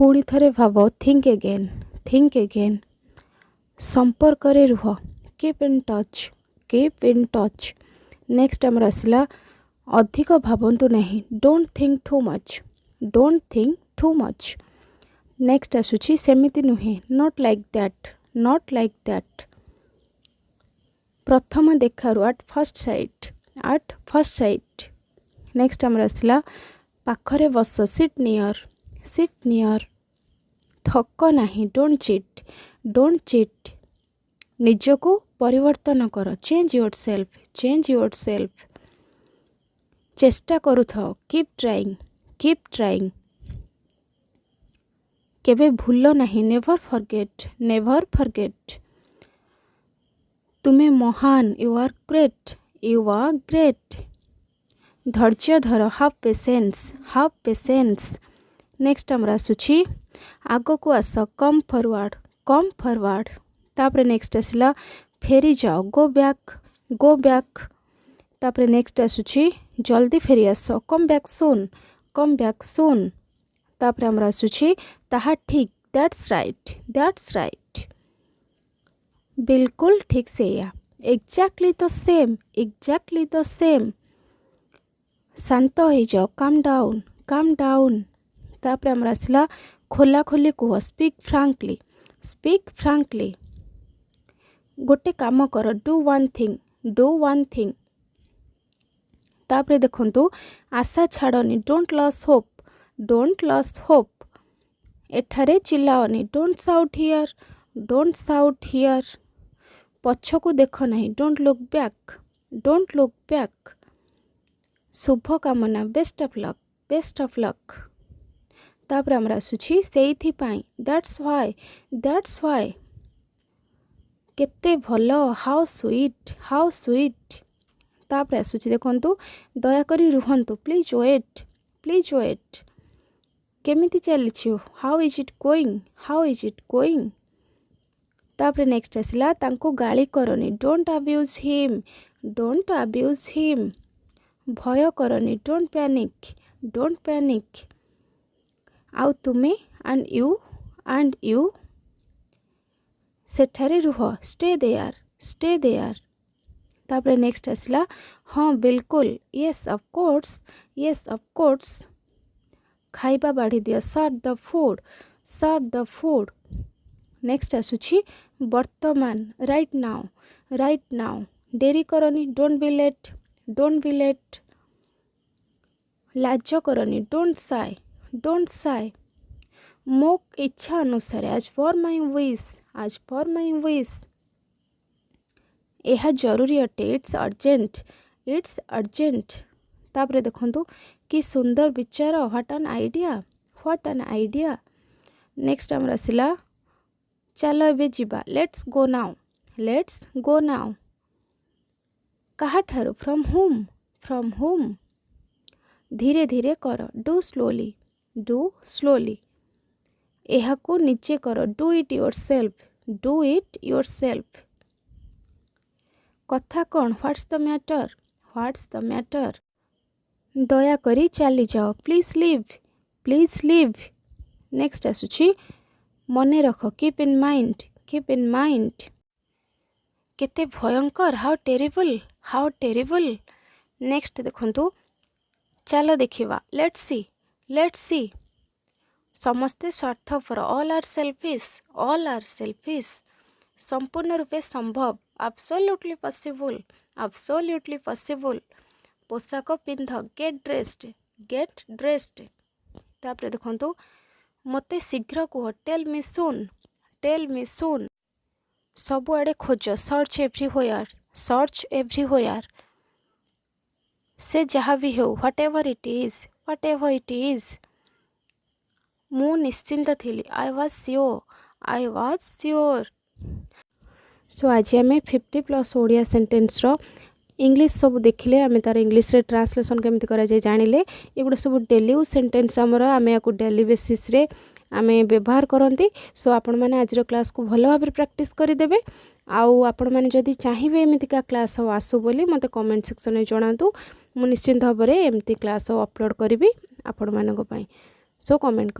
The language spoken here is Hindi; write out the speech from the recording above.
पुणी थरे भाव थिंक अगेन संपर्क रे रुह कीप इन टच नेक्स्ट आमर आसला अधिक भावंतु नहीं don't think too much next आसुची सेमिति नुहे नॉट लाइक दैट प्रथम देखारु एट फर्स्ट साइट नेक्स्ट आमर आसला पाखरे बस सिट नियर ठक नहीं डोंट चीट निजको परिवर्तन कर चेंज योर सेल्फ चेष्टा करूथाओ कीप ट्राइंग केबे भूल नहीं नेवर फॉरगेट तुम्हें महान यू आर ग्रेट धैर्य धर हाव पेशेंस नेक्स्ट आमर आसुची आग को आस कम फॉरवर्ड तापरे नेक्स्ट आसला फेरी जाओ गो बैक तापरे नेक्स्ट आसुची जल्दी फेरी आस कम बैक सून तापरे आमर आसुची ताहा ठीक दैट्स राइट बिल्कुल ठीक से या एग्जैक्टली द सेम शांत हो जाओ काम डाउन तापरे आमर आसला खोला खोली कुह स्पीक फ्रांकली गोटे काम कर डू वन थिंग तापरे देखंतु आशा छाड़नी डोंट लॉस होप एठारे चिल्लाओनी डोंट साउट हियर पछकु देख नहीं डोंट लुक बैक शुभ कामना बेस्ट ऑफ लक तापरे आमर आसुची सेइथि पाई दैट्स व्हाई केते भल हाउ स्वीट तापरे आसुची देखंतु दया करी रुहंतु प्लीज वेट केमिति चलिछि हाउ इज इट गोइंग तापरे नेक्स्ट आसला तांको गाली करनी डोंट अब्यूज हिम भय करनी डोंट पैनिक आउ तुमे and you सेठारे Rooh stay there तापरे नेक्स्ट आसला हाँ बिल्कुल येस ऑफ कोर्स खाइबा बाढ़ी दिया सर्व द फूड नेक्स्ट आसुची वर्तमान राइट नाउ डेरी करनी डोंट बी लेट लाज करनी डोंट साय मो इच्छा अनुसार आज फॉर माई विश यह जरूरी अटे इट्स अर्जेंट तापरे देखंतु कि सुंदर विचार व्हाट एन आइडिया नेक्स्ट आमर आसला चलो एबे जिबा लेट्स गो नाउ कहा ठारू फ्रॉम होम धीरे धीरे कर डू स्लोली यह को नीचे कर डू इट योरसेल्फ कथा कौन व्हाट्स द मैटर दया करी चली जाओ प्लीज लीव नेक्स्ट आसुची मने रख कीप इन माइंड केते भयंकर हाउ टेरिबल नेक्स्ट देखंतु चलो देखिवा लेट्स सी समस्ते स्वार्थपर ऑल आर सेल्फिश संपूर्ण रूपे संभव एब्सोल्युटली पॉसिबल पोशाक पिंध गेट ड्रेस्ड तापरे देखंतु मते शीघ्र कुह टेल मी सून सबुआड़े खोज सर्च एवरीवेयर से जहाँ भी हो व्हाटएवर इट इज मु निश्चिंत थिली आई वाज श्योर सो आज आम 50+ ओडिया सेंटेंस रो इंग्लिश सब देखिले आम तार इंग्लिश रे ट्रांसलेशन केमती करा जाय जानिले एगुडा सब डेली यूज सेंटेंस आमर आम या डेली बेसिस रे आम व्यवहार करती सो आपण मैंने आज क्लास को भल भाव प्रैक्टिस करदे आउ आपण मैंने जदि चाहिए एमतीका क्लास आसू बोली मते कमेंट सेक्शन में जणातु मु निश्चिंत भाव में एमती क्लास अपलोड करी आपण मानक पई सो कमेंट करो।